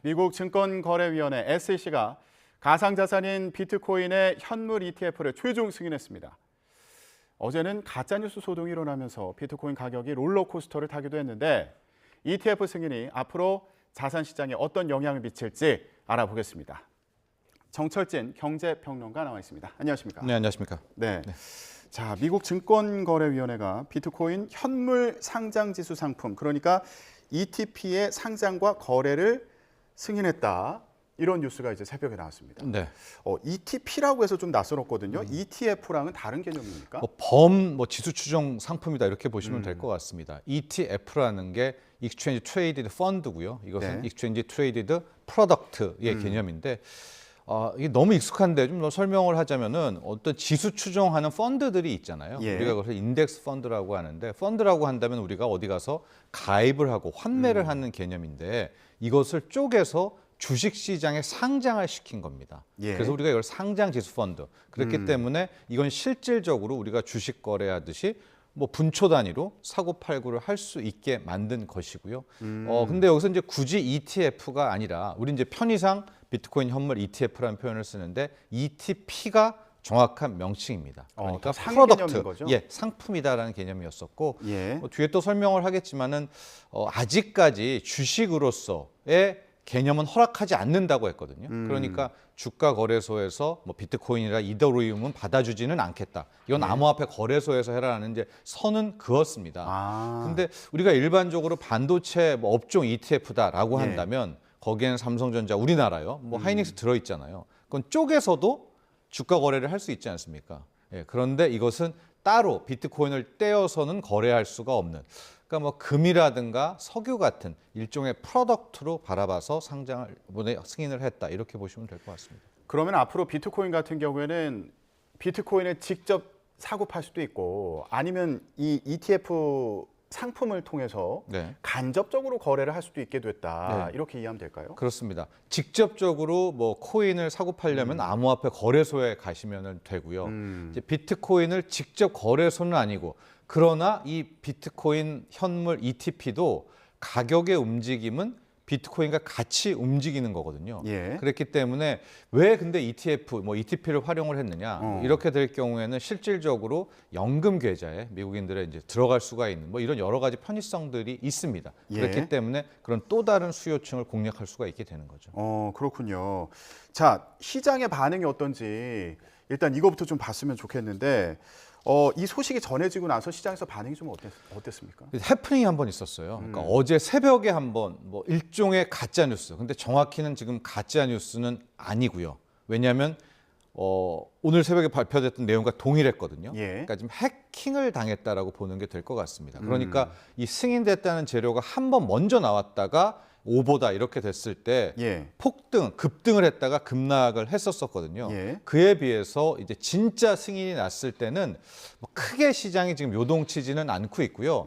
미국 증권거래위원회 SEC가 가상자산인 비트코인의 현물 ETF를 최종 승인했습니다. 어제는 가짜뉴스 소동이 일어나면서 비트코인 가격이 롤러코스터를 타기도 했는데 ETF 승인이 앞으로 자산 시장에 어떤 영향을 미칠지 알아보겠습니다. 정철진 경제평론가 나와 있습니다. 안녕하십니까? 네, 안녕하십니까? 네. 자, 미국 증권거래위원회가 비트코인 현물 상장지수 상품, 그러니까 ETP의 상장과 거래를 승인했다. 이런 뉴스가 이제 새벽에 나왔습니다. 네. ETP라고 해서 좀 낯설었거든요. ETF랑은 다른 개념입니까? 지수 추정 상품이다 이렇게 보시면 될 것 같습니다. ETF라는 게 Exchange Traded Fund고요. 이것은 네. Exchange Traded Product의 개념인데 이게 너무 익숙한데 좀 더 설명을 하자면은 어떤 지수 추정하는 펀드들이 있잖아요. 예. 우리가 그래서 인덱스 펀드라고 하는데 펀드라고 한다면 우리가 어디 가서 가입을 하고 환매를 하는 개념인데 이것을 쪼개서 주식시장에 상장을 시킨 겁니다. 예. 그래서 우리가 이걸 상장지수 펀드. 그렇기 때문에 이건 실질적으로 우리가 주식 거래하듯이 분초 단위로 사고 팔고를 할 수 있게 만든 것이고요. 근데 여기서 이제 굳이 ETF가 아니라 우리 이제 편의상 비트코인 현물 ETF라는 표현을 쓰는데 ETP가 정확한 명칭입니다. 그러니까 상위 개념인 거죠? 예, 상품이다라는 개념이었었고 예. 뒤에 또 설명을 하겠지만은 아직까지 주식으로서의 개념은 허락하지 않는다고 했거든요. 그러니까 주가 거래소에서 비트코인이나 이더리움은 받아주지는 않겠다. 이건 암호화폐 거래소에서 해라는 이제 선은 그었습니다. 근데 우리가 일반적으로 반도체 업종 ETF다라고 예. 한다면 거기에는 삼성전자 우리나라요. 하이닉스 들어 있잖아요. 그건 쪼개서도 주가 거래를 할 수 있지 않습니까? 예, 그런데 이것은 따로 비트코인을 떼어서는 거래할 수가 없는. 그러니까 금이라든가 석유 같은 일종의 프로덕트로 바라봐서 승인을 했다 이렇게 보시면 될 것 같습니다. 그러면 앞으로 비트코인 같은 경우에는 비트코인을 직접 사고 팔 수도 있고 아니면 이 ETF 상품을 통해서 네. 간접적으로 거래를 할 수도 있게 됐다. 네. 이렇게 이해하면 될까요? 그렇습니다. 직접적으로 코인을 사고 팔려면 암호화폐 거래소에 가시면 되고요. 이제 비트코인을 직접 거래소는 아니고 그러나 이 비트코인 현물 ETP도 가격의 움직임은 비트코인과 같이 움직이는 거거든요. 예. 그렇기 때문에 왜 근데 ETP를 활용을 했느냐? 이렇게 될 경우에는 실질적으로 연금 계좌에 미국인들의 이제 들어갈 수가 있는 이런 여러 가지 편의성들이 있습니다. 예. 그렇기 때문에 그런 또 다른 수요층을 공략할 수가 있게 되는 거죠. 그렇군요. 자, 시장의 반응이 어떤지 일단 이거부터 좀 봤으면 좋겠는데 이 소식이 전해지고 나서 시장에서 반응이 좀 어땠습니까? 해프닝이 한 번 있었어요. 그러니까 어제 새벽에 한 번 일종의 가짜 뉴스. 근데 정확히는 지금 가짜 뉴스는 아니고요. 왜냐하면 오늘 새벽에 발표됐던 내용과 동일했거든요. 예. 그러니까 지금 해킹을 당했다라고 보는 게 될 것 같습니다. 그러니까 이 승인됐다는 재료가 한 번 먼저 나왔다가 오보다 이렇게 됐을 때 예. 급등을 했다가 급락을 했었거든요. 예. 그에 비해서 이제 진짜 승인이 났을 때는 크게 시장이 지금 요동치지는 않고 있고요.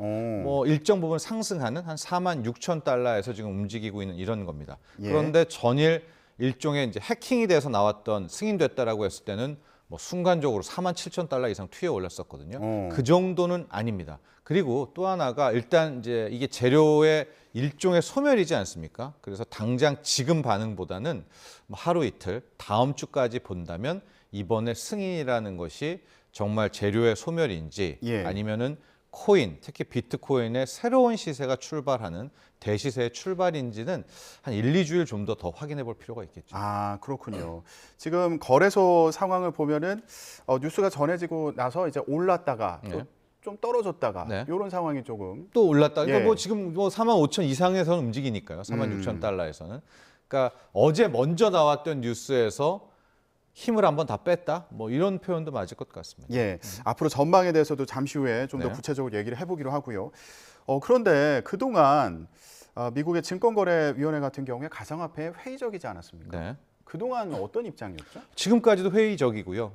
일정 부분 상승하는 한 46,000달러에서 지금 움직이고 있는 이런 겁니다. 예. 그런데 전일 일종의 이제 해킹이 돼서 나왔던 승인됐다라고 했을 때는 순간적으로 47,000달러 이상 튀어 올랐었거든요. 그 정도는 아닙니다. 그리고 또 하나가 일단 이제 이게 재료의 일종의 소멸이지 않습니까? 그래서 당장 지금 반응보다는 하루 이틀 다음 주까지 본다면 이번에 승인이라는 것이 정말 재료의 소멸인지 예. 아니면은 코인, 특히 비트코인의 새로운 시세가 출발하는 대시세의 출발인지는 한 1, 2주일 좀 더 확인해 볼 필요가 있겠죠. 그렇군요. 지금 거래소 상황을 보면은 뉴스가 전해지고 나서 이제 올랐다가 또 좀 떨어졌다가 네. 이런 상황이 조금 또 올랐다. 그러니까 예. 지금 45,000 이상에서는 움직이니까요. 46,000달러에서는. 그러니까 어제 먼저 나왔던 뉴스에서 힘을 한번 다 뺐다. 이런 표현도 맞을 것 같습니다. 예. 앞으로 전망에 대해서도 잠시 후에 좀 더 네. 구체적으로 얘기를 해보기로 하고요. 그런데 그동안 미국의 증권거래위원회 같은 경우에 가상화폐에 회의적이지 않았습니까? 네. 그동안 어떤 입장이었죠? 지금까지도 회의적이고요.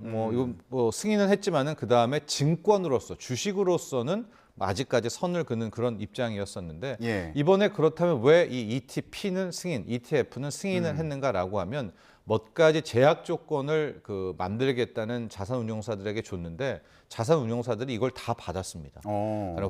이거 승인은 했지만은 그 다음에 증권으로서 주식으로서는 아직까지 선을 그는 그런 입장이었었는데 예. 이번에 그렇다면 왜 이 ETP는 승인, ETF는 승인을 했는가라고 하면 몇 가지 제약 조건을 만들겠다는 자산운용사들에게 줬는데 자산운용사들이 이걸 다 받았습니다.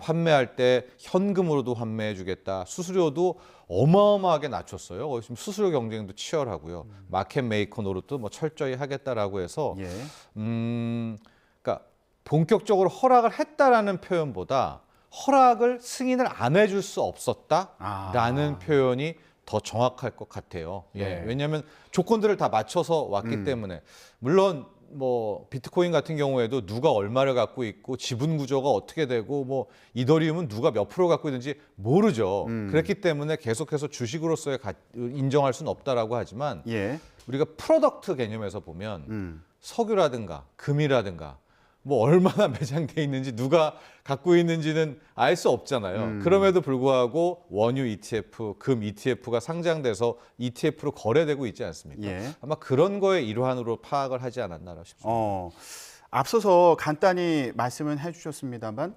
환매할 때 현금으로도 환매해주겠다. 수수료도 어마어마하게 낮췄어요. 지금 수수료 경쟁도 치열하고요. 마켓 메이커 노릇도 뭐 철저히 하겠다라고 해서 예. 그러니까 본격적으로 허락을 했다라는 표현보다 허락을 승인을 안 해줄 수 없었다라는 표현이 더 정확할 것 같아요. 예. 왜냐하면 조건들을 다 맞춰서 왔기 때문에 물론 뭐 비트코인 같은 경우에도 누가 얼마를 갖고 있고 지분 구조가 어떻게 되고 뭐 이더리움은 누가 몇 프로 갖고 있는지 모르죠. 그렇기 때문에 계속해서 주식으로서의 인정할 수는 없다라고 하지만 예. 우리가 프로덕트 개념에서 보면 석유라든가 금이라든가 뭐 얼마나 매장돼 있는지 누가 갖고 있는지는 알 수 없잖아요. 그럼에도 불구하고 원유 ETF, 금 ETF가 상장돼서 ETF로 거래되고 있지 않습니까? 예. 아마 그런 거의 일환으로 파악을 하지 않았나 싶습니다. 앞서서 간단히 말씀은 해주셨습니다만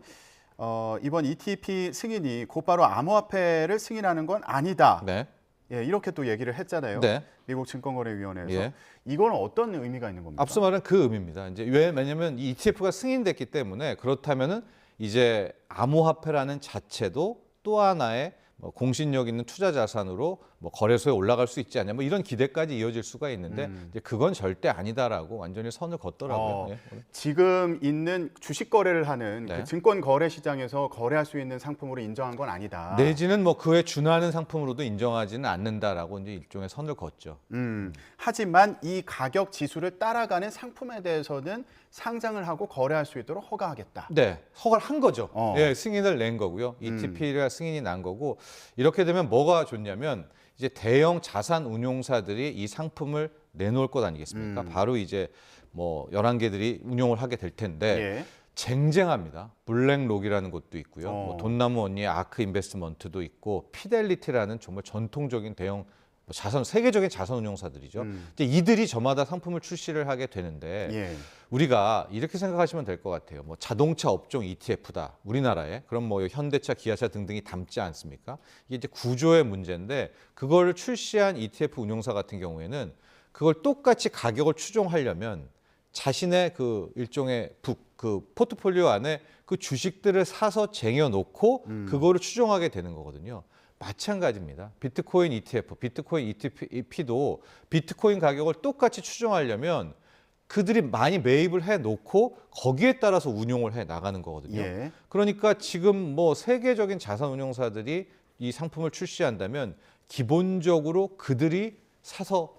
이번 ETP 승인이 곧바로 암호화폐를 승인하는 건 아니다. 네. 예, 이렇게 또 얘기를 했잖아요. 네. 미국 증권거래위원회에서. 예. 이건 어떤 의미가 있는 겁니까? 앞서 말한 그 의미입니다. 이제 왜냐하면 이 ETF가 승인됐기 때문에 그렇다면은 이제 암호화폐라는 자체도 또 하나의 뭐 공신력 있는 투자 자산으로 뭐 거래소에 올라갈 수 있지 않냐 뭐 이런 기대까지 이어질 수가 있는데 이제 그건 절대 아니다라고 완전히 선을 걷더라고요. 예. 지금 있는 주식 거래를 하는 네. 그 증권 거래 시장에서 거래할 수 있는 상품으로 인정한 건 아니다. 내지는 뭐 그에 준하는 상품으로도 인정하지는 않는다라고 이제 일종의 선을 걷죠. 하지만 이 가격 지수를 따라가는 상품에 대해서는 상장을 하고 거래할 수 있도록 허가하겠다. 네, 허가를 한 거죠. 어. 예, 승인을 낸 거고요. ETP가 승인이 난 거고 이렇게 되면 뭐가 좋냐면 이제 대형 자산 운용사들이 이 상품을 내놓을 것 아니겠습니까? 바로 이제 뭐 11개들이 운용을 하게 될 텐데 예. 쟁쟁합니다. 블랙록이라는 곳도 있고요. 뭐 돈나무 언니의 아크 인베스트먼트도 있고 피델리티라는 정말 전통적인 대형 세계적인 자산 운용사들이죠. 이제 이들이 저마다 상품을 출시를 하게 되는데 예. 우리가 이렇게 생각하시면 될 것 같아요. 뭐 자동차 업종 ETF다. 우리나라에. 그럼 뭐 현대차, 기아차 등등이 담지 않습니까? 이게 이제 구조의 문제인데 그걸 출시한 ETF 운용사 같은 경우에는 그걸 똑같이 가격을 추종하려면 자신의 그 일종의 그 포트폴리오 안에 그 주식들을 사서 쟁여놓고 그거를 추종하게 되는 거거든요. 마찬가지입니다. 비트코인 ETF, 비트코인 ETP도 비트코인 가격을 똑같이 추종하려면 그들이 많이 매입을 해놓고 거기에 따라서 운용을 해 나가는 거거든요. 예. 그러니까 지금 뭐 세계적인 자산 운용사들이 이 상품을 출시한다면 기본적으로 그들이 사서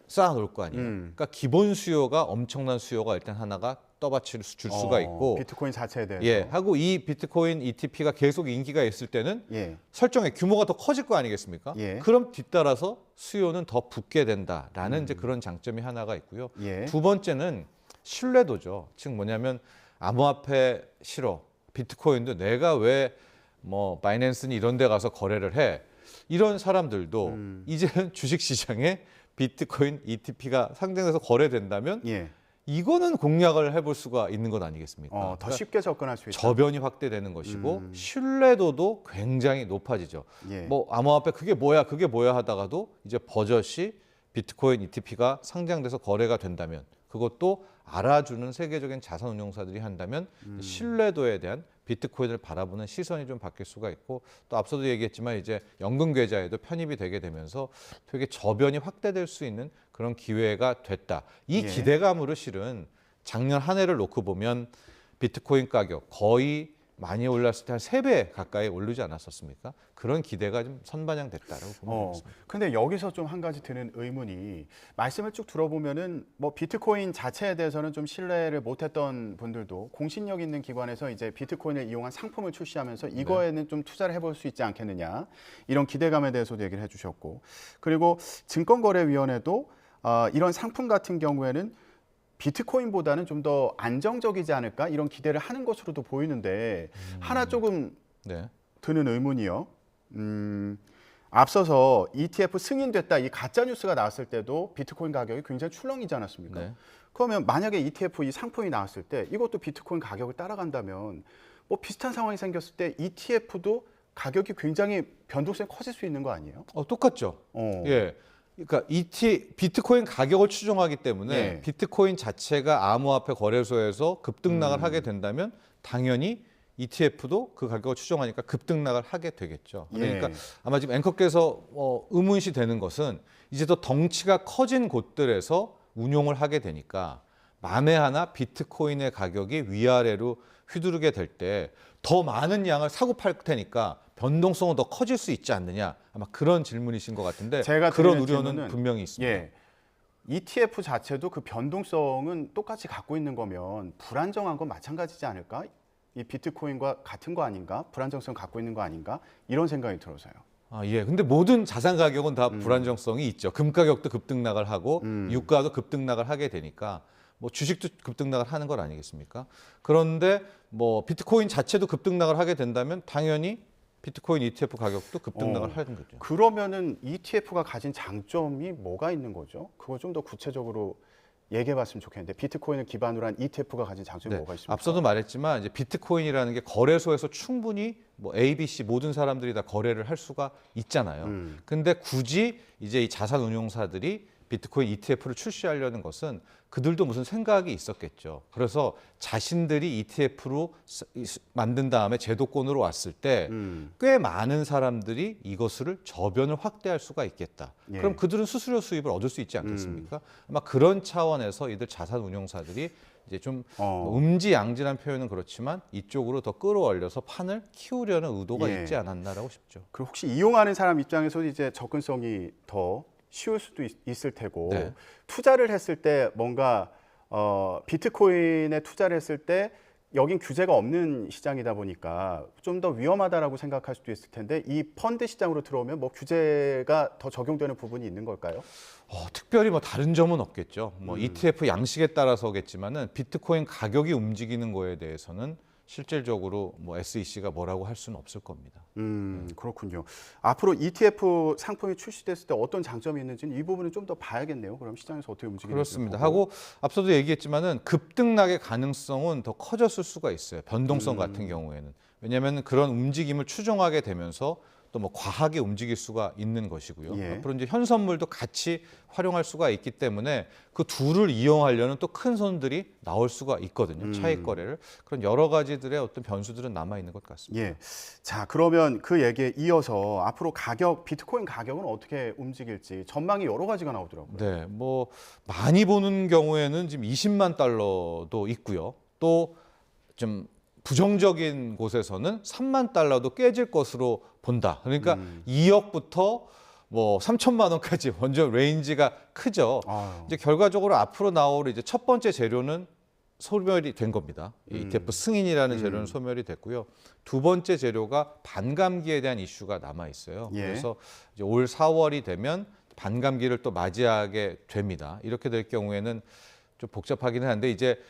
쌓아놓을 거 아니에요. 그러니까 기본 수요가 엄청난 수요가 일단 하나가 떠받칠 줄 수가 있고 비트코인 자체에 대해서. 예, 하고 이 비트코인 ETP가 계속 인기가 있을 때는 예. 설정의 규모가 더 커질 거 아니겠습니까? 예. 그럼 뒤따라서 수요는 더 붙게 된다라는 이제 그런 장점이 하나가 있고요. 예. 두 번째는 신뢰도죠. 즉 뭐냐면 암호화폐 싫어. 비트코인도 내가 왜 뭐 바이낸스니 이런 데 가서 거래를 해. 이런 사람들도 이제는 주식 시장에 비트코인 ETP가 상장돼서 거래된다면 예. 이거는 공략을 해볼 수가 있는 것 아니겠습니까? 더 쉽게 접근할 수 있다. 저변이 확대되는 것이고 신뢰도도 굉장히 높아지죠. 예. 뭐 암호화폐 그게 뭐야 하다가도 이제 버젓이 비트코인 ETP가 상장돼서 거래가 된다면 그것도 알아주는 세계적인 자산 운용사들이 한다면 신뢰도에 대한 비트코인을 바라보는 시선이 좀 바뀔 수가 있고 또 앞서도 얘기했지만 이제 연금 계좌에도 편입이 되게 되면서 되게 저변이 확대될 수 있는 그런 기회가 됐다. 이 예. 기대감으로 실은 작년 한 해를 놓고 보면 비트코인 가격 거의 많이 올랐을 때 한 3배 가까이 오르지 않았었습니까? 그런 기대가 좀 선반영됐다라고 보면 되겠습니다. 근데 여기서 좀 한 가지 드는 의문이 말씀을 쭉 들어보면은 뭐 비트코인 자체에 대해서는 좀 신뢰를 못했던 분들도 공신력 있는 기관에서 이제 비트코인을 이용한 상품을 출시하면서 이거에는 좀 투자를 해볼 수 있지 않겠느냐 이런 기대감에 대해서도 얘기를 해주셨고 그리고 증권거래위원회도 이런 상품 같은 경우에는 비트코인보다는 좀 더 안정적이지 않을까 이런 기대를 하는 것으로도 보이는데 하나 조금 네. 드는 의문이요. 앞서서 ETF 승인됐다 이 가짜 뉴스가 나왔을 때도 비트코인 가격이 굉장히 출렁이지 않았습니까? 네. 그러면 만약에 ETF 이 상품이 나왔을 때 이것도 비트코인 가격을 따라간다면 뭐 비슷한 상황이 생겼을 때 ETF도 가격이 굉장히 변동성이 커질 수 있는 거 아니에요? 똑같죠. 예. 그러니까 비트코인 가격을 추정하기 때문에 예. 비트코인 자체가 암호화폐 거래소에서 급등락을 하게 된다면 당연히 ETF도 그 가격을 추정하니까 급등락을 하게 되겠죠. 그러니까 예. 아마 지금 앵커께서 의문시 되는 것은 이제 더 덩치가 커진 곳들에서 운용을 하게 되니까 만에 하나 비트코인의 가격이 위아래로 휘두르게 될 때 더 많은 양을 사고 팔 테니까 변동성은 더 커질 수 있지 않느냐, 아마 그런 질문이신 것 같은데 제가 그런 드리는 우려는 질문은, 분명히 있습니다. 예. ETF 자체도 그 변동성은 똑같이 갖고 있는 거면 불안정한 건 마찬가지지 않을까? 이 비트코인과 같은 거 아닌가? 불안정성 갖고 있는 거 아닌가? 이런 생각이 들어서요. 예. 근데 모든 자산 가격은 다 불안정성이 있죠. 금 가격도 급등락을 하고 유가도 급등락을 하게 되니까 뭐 주식도 급등락을 하는 건 아니겠습니까? 그런데 뭐 비트코인 자체도 급등락을 하게 된다면 당연히 비트코인 ETF 가격도 급등락을 하는 거죠. 그러면은 ETF가 가진 장점이 뭐가 있는 거죠? 그걸 좀 더 구체적으로 얘기해 봤으면 좋겠는데 비트코인을 기반으로 한 ETF가 가진 장점이 뭐가 있습니까? 앞서도 말했지만 이제 비트코인이라는 게 거래소에서 충분히 뭐 A, B, C 모든 사람들이 다 거래를 할 수가 있잖아요. 근데 굳이 이제 이 자산 운용사들이 비트코인 ETF를 출시하려는 것은 그들도 무슨 생각이 있었겠죠. 그래서 자신들이 ETF로 만든 다음에 제도권으로 왔을 때 꽤 많은 사람들이 이것을 저변을 확대할 수가 있겠다. 예. 그럼 그들은 수수료 수입을 얻을 수 있지 않겠습니까? 아마 그런 차원에서 이들 자산 운용사들이 이제 좀 음지양지란 표현은 그렇지만 이쪽으로 더 끌어올려서 판을 키우려는 의도가 예. 있지 않았나라고 싶죠. 그리고 혹시 이용하는 사람 입장에서도 이제 접근성이 더 쉬울 수도 있을 테고 네. 투자를 했을 때 뭔가 비트코인에 투자를 했을 때 여긴 규제가 없는 시장이다 보니까 좀 더 위험하다라고 생각할 수도 있을 텐데 이 펀드 시장으로 들어오면 뭐 규제가 더 적용되는 부분이 있는 걸까요? 특별히 뭐 다른 점은 없겠죠. 뭐 ETF 양식에 따라서겠지만은 비트코인 가격이 움직이는 거에 대해서는 실질적으로 뭐 SEC가 뭐라고 할 수는 없을 겁니다. 그렇군요. 앞으로 ETF 상품이 출시됐을 때 어떤 장점이 있는지는 이 부분은 좀 더 봐야겠네요. 그럼 시장에서 어떻게 움직이는지. 그렇습니다. 하고 앞서도 얘기했지만은 급등락의 가능성은 더 커졌을 수가 있어요. 변동성 같은 경우에는. 왜냐하면 그런 움직임을 추정하게 되면서 또 뭐 과하게 움직일 수가 있는 것이고요. 예. 앞으로 이제 현선물도 같이 활용할 수가 있기 때문에 그 둘을 이용하려는 또 큰 손들이 나올 수가 있거든요. 차익 거래를. 그런 여러 가지들의 어떤 변수들은 남아 있는 것 같습니다. 예. 자, 그러면 그 얘기에 이어서 앞으로 비트코인 가격은 어떻게 움직일지 전망이 여러 가지가 나오더라고요. 네, 뭐 많이 보는 경우에는 지금 20만 달러도 있고요. 또 좀 부정적인 곳에서는 3만 달러도 깨질 것으로 본다. 그러니까 2억부터 뭐 3천만 원까지 완전 레인지가 크죠. 아유. 이제 결과적으로 앞으로 나올 이제 첫 번째 재료는 소멸이 된 겁니다. 이 ETF 승인이라는 재료는 소멸이 됐고요. 두 번째 재료가 반감기에 대한 이슈가 남아 있어요. 예. 그래서 이제 올 4월이 되면 반감기를 또 맞이하게 됩니다. 이렇게 될 경우에는 좀 복잡하기는 한데 이제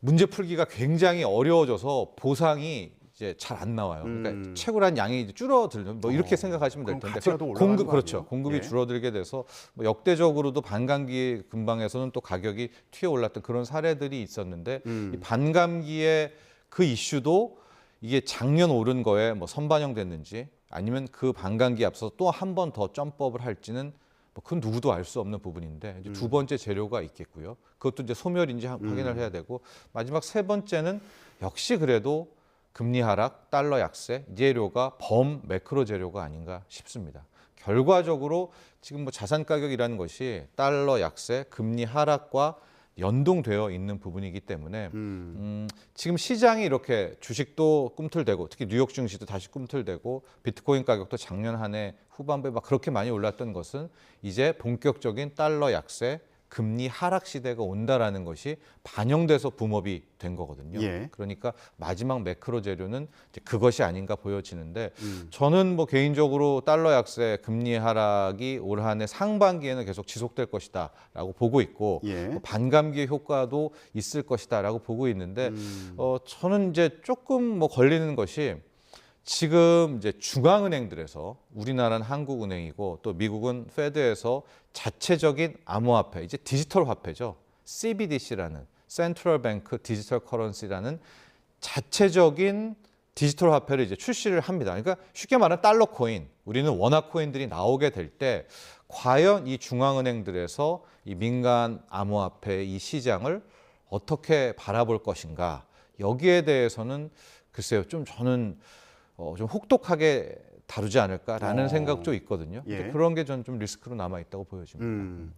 문제 풀기가 굉장히 어려워져서 보상이 이제 잘 안 나와요. 그러니까 채굴한 양이 이제 줄어들는 뭐 이렇게 생각하시면 될 그럼 텐데 가치가 더 올라가는 거 그렇죠. 아니에요? 공급이 예. 줄어들게 돼서 뭐 역대적으로도 반감기 근방에서는 또 가격이 튀어 올랐던 그런 사례들이 있었는데 이 반감기의 그 이슈도 이게 작년 오른 거에 뭐 선반영됐는지 아니면 그 반감기 앞서서 또 한 번 더 점프업을 할지는 뭐 그건 누구도 알 수 없는 부분인데 이제 두 번째 재료가 있겠고요. 그것도 이제 소멸인지 확인을 해야 되고 마지막 세 번째는 역시 그래도 금리 하락, 달러 약세 이 재료가 매크로 재료가 아닌가 싶습니다. 결과적으로 지금 뭐 자산 가격이라는 것이 달러 약세, 금리 하락과 연동되어 있는 부분이기 때문에 지금 시장이 이렇게 주식도 꿈틀대고 특히 뉴욕 증시도 다시 꿈틀대고 비트코인 가격도 작년 한 해 후반부에 막 그렇게 많이 올랐던 것은 이제 본격적인 달러 약세, 금리 하락 시대가 온다라는 것이 반영돼서 붐업이 된 거거든요. 예. 그러니까 마지막 매크로 재료는 이제 그것이 아닌가 보여지는데 저는 뭐 개인적으로 달러 약세, 금리 하락이 올 한 해 상반기에는 계속 지속될 것이다라고 보고 있고 예. 뭐 반감기의 효과도 있을 것이다라고 보고 있는데 저는 이제 조금 뭐 걸리는 것이 지금 이제 중앙은행들에서 우리나라는 한국은행이고 또 미국은 페드에서 자체적인 암호화폐, 이제 디지털 화폐죠. CBDC라는 센트럴 뱅크 디지털 커런시라는 자체적인 디지털 화폐를 이제 출시를 합니다. 그러니까 쉽게 말하면 달러 코인, 우리는 원화 코인들이 나오게 될 때 과연 이 중앙은행들에서 이 민간 암호화폐 이 시장을 어떻게 바라볼 것인가, 여기에 대해서는 글쎄요, 좀 저는 좀 혹독하게 다루지 않을까라는 생각도 있거든요. 예. 그런 게 저는 좀 리스크로 남아 있다고 보여집니다.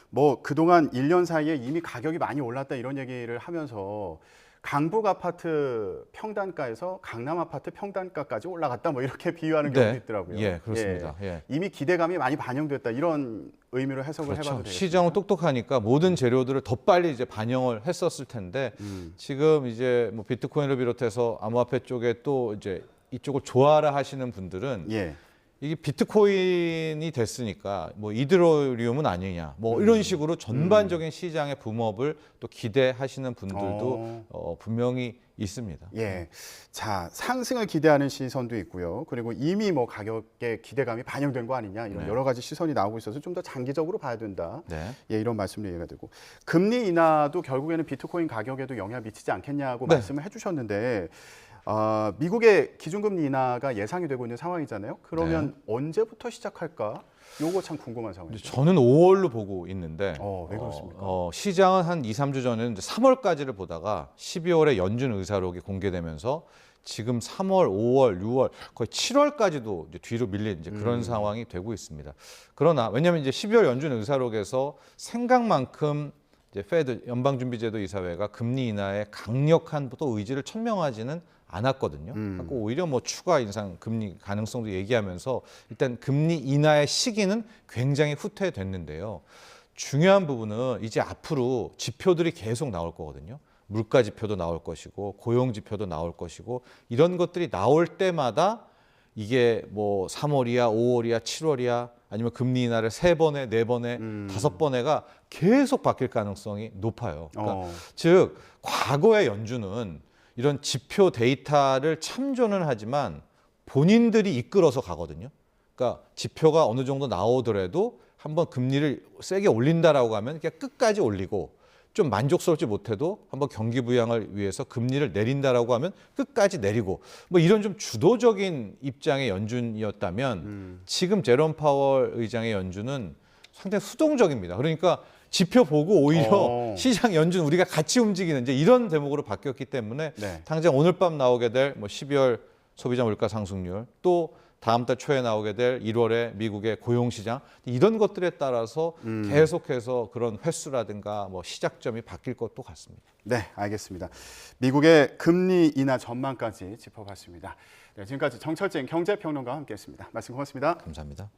뭐 그동안 1년 사이에 이미 가격이 많이 올랐다 이런 얘기를 하면서 강북 아파트 평단가에서 강남 아파트 평단가까지 올라갔다 뭐 이렇게 비유하는 경우도 있더라고요. 예, 그렇습니다. 예. 이미 기대감이 많이 반영됐다 이런 의미로 해석을 그렇죠. 해봐도 되겠습니다. 시장은 똑똑하니까 모든 재료들을 더 빨리 이제 반영을 했었을 텐데 지금 이제 뭐 비트코인을 비롯해서 암호화폐 쪽에 또 이제 이쪽을 좋아라 하시는 분들은 예. 이게 비트코인이 됐으니까 뭐 이더리움은 아니냐 뭐 이런 식으로 전반적인 시장의 붐업을 또 기대하시는 분들도 분명히 있습니다. 예. 자, 상승을 기대하는 시선도 있고요. 그리고 이미 뭐 가격에 기대감이 반영된 거 아니냐 이런 네. 여러 가지 시선이 나오고 있어서 좀 더 장기적으로 봐야 된다. 네. 예, 이런 말씀도 얘기가 되고 금리 인하도 결국에는 비트코인 가격에도 영향을 미치지 않겠냐고 네. 말씀을 해주셨는데 미국의 기준금리 인하가 예상이 되고 있는 상황이잖아요. 그러면 언제부터 시작할까? 요거 참 궁금한 상황이죠. 저는 5월로 보고 있는데 왜 그렇습니까? 시장은 한 2, 3주 전에는 이제 3월까지를 보다가 12월에 연준 의사록이 공개되면서 지금 3월, 5월, 6월 거의 7월까지도 이제 뒤로 밀린 이제 그런 상황이 되고 있습니다. 그러나 왜냐하면 이제 12월 연준 의사록에서 생각만큼 이제 페드 연방준비제도 이사회가 금리 인하에 강력한 또 의지를 천명하지는 않았거든요. 그러니까 오히려 뭐 추가 인상 금리 가능성도 얘기하면서 일단 금리 인하의 시기는 굉장히 후퇴됐는데요. 중요한 부분은 이제 앞으로 지표들이 계속 나올 거거든요. 물가 지표도 나올 것이고 고용 지표도 나올 것이고 이런 것들이 나올 때마다 이게 뭐 3월이야, 5월이야, 7월이야 아니면 금리 인하를 3번에, 4번에, 5번에가 계속 바뀔 가능성이 높아요. 그러니까 즉 과거의 연준은 이런 지표 데이터를 참조는 하지만 본인들이 이끌어서 가거든요. 그러니까 지표가 어느 정도 나오더라도 한번 금리를 세게 올린다라고 하면 그냥 끝까지 올리고 좀 만족스럽지 못해도 한번 경기 부양을 위해서 금리를 내린다라고 하면 끝까지 내리고 뭐 이런 좀 주도적인 입장의 연준이었다면 지금 제롬 파월 의장의 연준은 상당히 수동적입니다. 그러니까 지표 보고 오히려 시장 연준 우리가 같이 움직이는 이제 이런 대목으로 바뀌었기 때문에 네. 당장 오늘 밤 나오게 될 뭐 12월 소비자 물가 상승률 또 다음 달 초에 나오게 될 1월의 미국의 고용 시장 이런 것들에 따라서 계속해서 그런 횟수라든가 뭐 시작점이 바뀔 것도 같습니다. 네, 알겠습니다. 미국의 금리 인하 전망까지 짚어봤습니다. 네, 지금까지 정철진 경제평론가와 함께했습니다. 말씀 고맙습니다. 감사합니다.